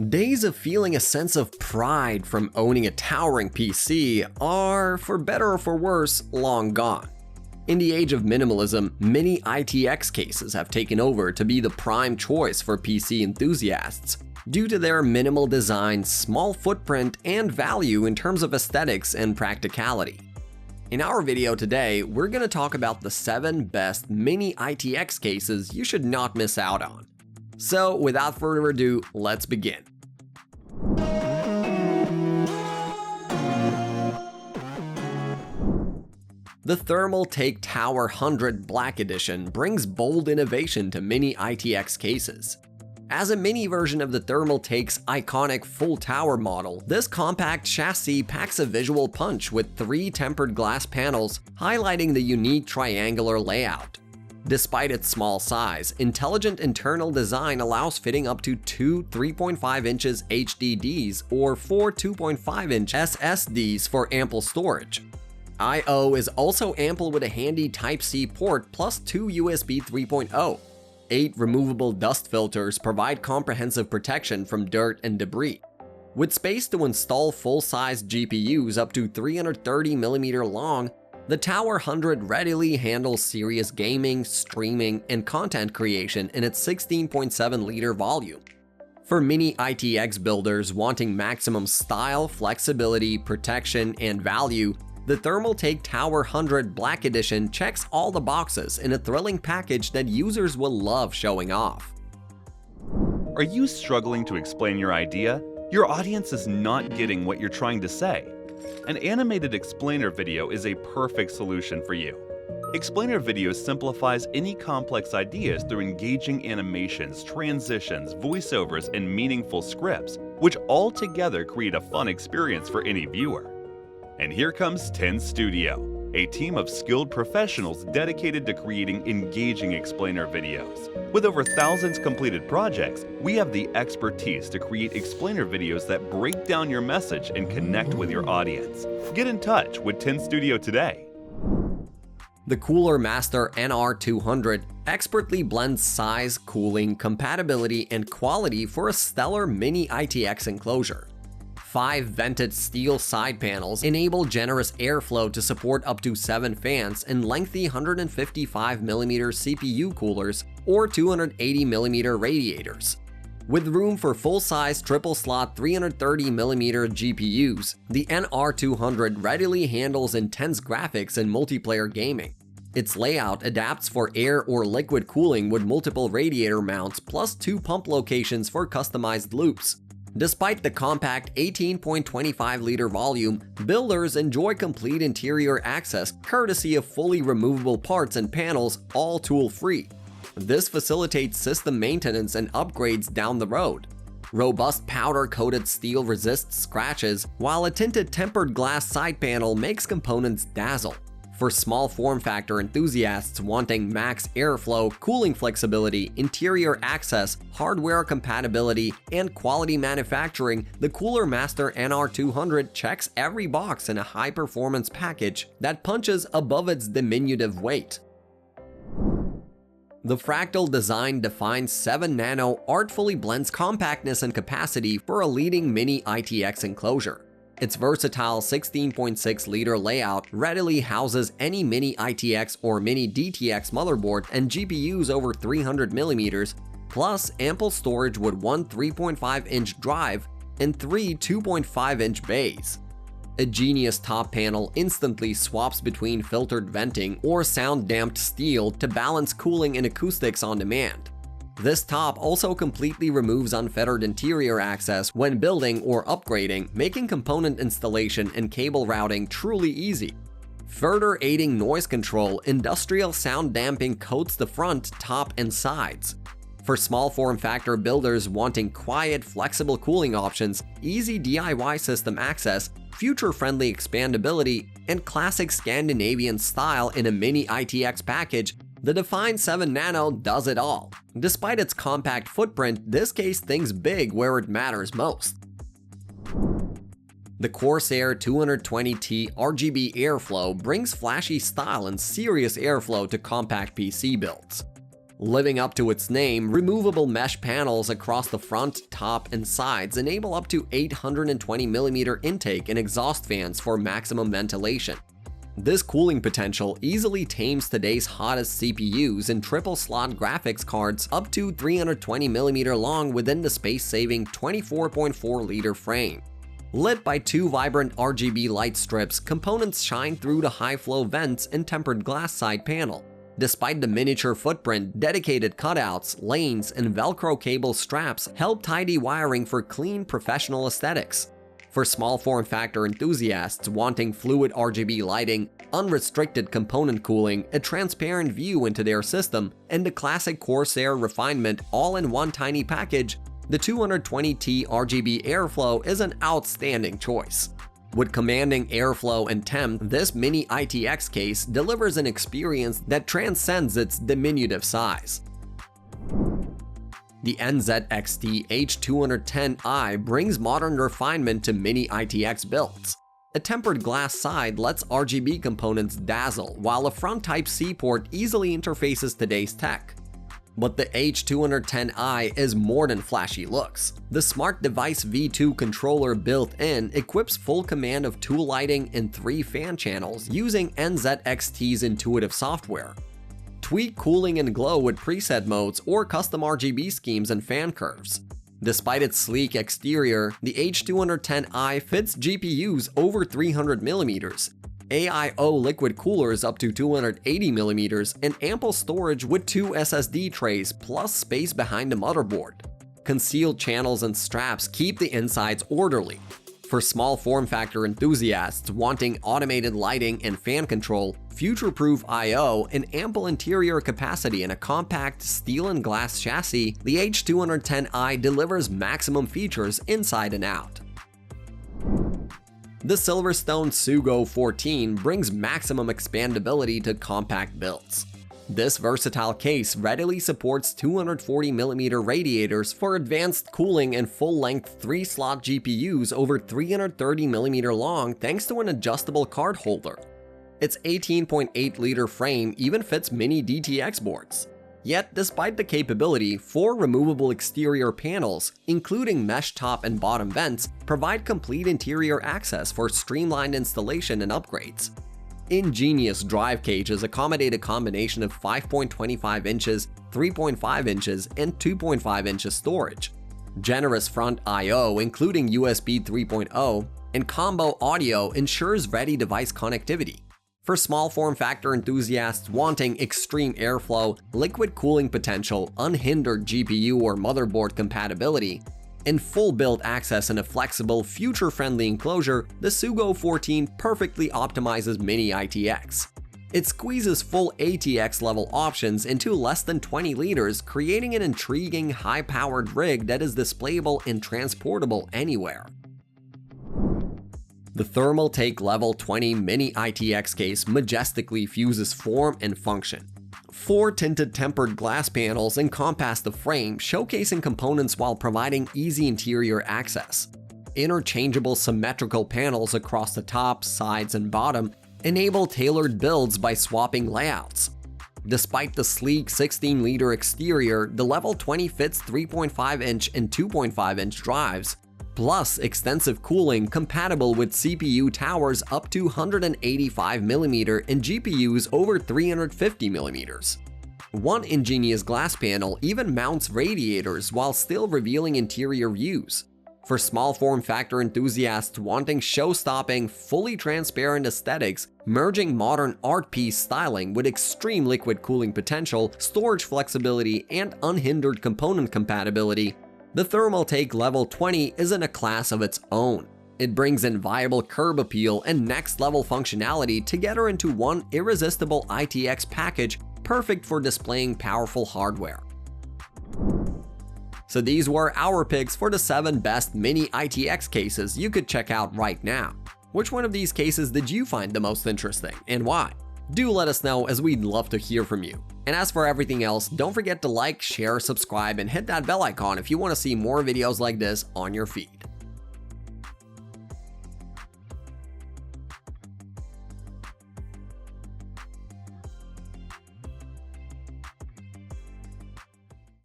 Days of feeling a sense of pride from owning a towering PC are, for better or for worse, long gone. In the age of minimalism, mini-ITX cases have taken over to be the prime choice for PC enthusiasts due to their minimal design, small footprint, and value in terms of aesthetics and practicality. In our video today, we're going to talk about the 7 best mini-ITX cases you should not miss out on. So without further ado, let's begin. The Thermaltake Tower 100 Black Edition brings bold innovation to mini-ITX cases. As a mini version of the Thermaltake's iconic full tower model, this compact chassis packs a visual punch with 3 tempered glass panels highlighting the unique triangular layout. Despite its small size, intelligent internal design allows fitting up to 2 3.5 inches HDDs or 4 2.5 inch SSDs for ample storage. I/O is also ample with a handy Type-C port plus 2 USB 3.0. 8 removable dust filters provide comprehensive protection from dirt and debris. With space to install full-size GPUs up to 330mm long, the Tower 100 readily handles serious gaming, streaming, and content creation in its 16.7-liter volume. For mini-ITX builders wanting maximum style, flexibility, protection, and value, the Thermaltake Tower 100 Black Edition checks all the boxes in a thrilling package that users will love showing off. Are you struggling to explain your idea? Your audience is not getting what you're trying to say. An animated explainer video is a perfect solution for you. Explainer video simplifies any complex ideas through engaging animations, transitions, voiceovers, and meaningful scripts, which all together create a fun experience for any viewer. And here comes Ten Studio, a team of skilled professionals dedicated to creating engaging explainer videos. With over thousands completed projects, we have the expertise to create explainer videos that break down your message and connect with your audience. Get in touch with Ten Studio today. The Cooler Master NR200 expertly blends size, cooling, compatibility, and quality for a stellar mini-ITX enclosure. 5 vented steel side panels enable generous airflow to support up to 7 fans and lengthy 155mm CPU coolers or 280mm radiators. With room for full-size triple-slot 330mm GPUs, the NR200 readily handles intense graphics and multiplayer gaming. Its layout adapts for air or liquid cooling with multiple radiator mounts plus 2 pump locations for customized loops. Despite the compact 18.25-liter volume, builders enjoy complete interior access courtesy of fully removable parts and panels, all tool-free. This facilitates system maintenance and upgrades down the road. Robust powder-coated steel resists scratches, while a tinted tempered glass side panel makes components dazzle. For small form factor enthusiasts wanting max airflow, cooling flexibility, interior access, hardware compatibility, and quality manufacturing, the Cooler Master NR200 checks every box in a high-performance package that punches above its diminutive weight. The Fractal design Defin 7 Nano artfully blends compactness and capacity for a leading mini-ITX enclosure. Its versatile 16.6-liter layout readily houses any mini-ITX or mini-DTX motherboard and GPUs over 300mm, plus ample storage with 1 3.5-inch drive and 3 2.5-inch bays. A genius top panel instantly swaps between filtered venting or sound-damped steel to balance cooling and acoustics on demand. This top also completely removes unfettered interior access when building or upgrading, making component installation and cable routing truly easy. Further aiding noise control, industrial sound damping coats the front, top, and sides. For small form factor builders wanting quiet, flexible cooling options, easy DIY system access, future-friendly expandability, and classic Scandinavian style in a mini-ITX package, the Defin 7 Nano does it all. Despite its compact footprint, this case thinks big where it matters most. The Corsair 220i RGB airflow brings flashy style and serious airflow to compact PC builds. Living up to its name, removable mesh panels across the front, top, and sides enable up to 820mm intake and exhaust fans for maximum ventilation. This cooling potential easily tames today's hottest CPUs and triple-slot graphics cards up to 320mm long within the space-saving 24.4-liter frame. Lit by two vibrant RGB light strips, components shine through the high-flow vents and tempered glass side panel. Despite the miniature footprint, dedicated cutouts, lanes, and Velcro cable straps help tidy wiring for clean, professional aesthetics. For small form factor enthusiasts wanting fluid RGB lighting, unrestricted component cooling, a transparent view into their system, and the classic Corsair refinement all in one tiny package, the 220T RGB Airflow is an outstanding choice. With commanding airflow and temp, this mini-ITX case delivers an experience that transcends its diminutive size. The NZXT H210i brings modern refinement to mini-ITX builds. A tempered glass side lets RGB components dazzle, while a front Type-C port easily interfaces today's tech. But the H210i is more than flashy looks. The Smart Device V2 controller built in equips full command of tool lighting and 3 fan channels using NZXT's intuitive software. Tweak cooling and glow with preset modes or custom RGB schemes and fan curves. Despite its sleek exterior, the H210i fits GPUs over 300mm, AIO liquid coolers up to 280mm, and ample storage with 2 SSD trays plus space behind the motherboard. Concealed channels and straps keep the insides orderly. For small form factor enthusiasts wanting automated lighting and fan control, future-proof I/O, and ample interior capacity in a compact steel and glass chassis, the H210i delivers maximum features inside and out. The Silverstone Sugo 14 brings maximum expandability to compact builds. This versatile case readily supports 240mm radiators for advanced cooling and full-length 3-slot GPUs over 330mm long thanks to an adjustable card holder. Its 18.8-liter frame even fits mini-ITX boards. Yet, despite the capability, 4 removable exterior panels, including mesh top and bottom vents, provide complete interior access for streamlined installation and upgrades. Ingenious drive cages accommodate a combination of 5.25 inches, 3.5 inches, and 2.5 inches storage. Generous front I/O, including USB 3.0, and combo audio ensures ready device connectivity. For small form factor enthusiasts wanting extreme airflow, liquid cooling potential, unhindered GPU or motherboard compatibility, and full build access in a flexible, future-friendly enclosure, the Sugo 14 perfectly optimizes mini-ITX. It squeezes full ATX level options into less than 20 liters, creating an intriguing, high-powered rig that is displayable and transportable anywhere. The Thermaltake Level 20 mini-ITX case majestically fuses form and function. 4 tinted tempered glass panels encompass the frame, showcasing components while providing easy interior access. Interchangeable symmetrical panels across the top, sides, and bottom enable tailored builds by swapping layouts. Despite the sleek 16-liter exterior, the Level 20 fits 3.5-inch and 2.5-inch drives, plus extensive cooling compatible with CPU towers up to 185mm and GPUs over 350mm. One ingenious glass panel even mounts radiators while still revealing interior views. For small form factor enthusiasts wanting show-stopping, fully transparent aesthetics, merging modern art piece styling with extreme liquid cooling potential, storage flexibility, and unhindered component compatibility, the Thermaltake Level 20 is in a class of its own. It brings in viable curb appeal and next-level functionality together into one irresistible ITX package perfect for displaying powerful hardware. So these were our picks for the 7 best mini-ITX cases you could check out right now. Which one of these cases did you find the most interesting, and why? Do let us know, as we'd love to hear from you. And as for everything else, don't forget to like, share, subscribe, and hit that bell icon if you want to see more videos like this on your feed.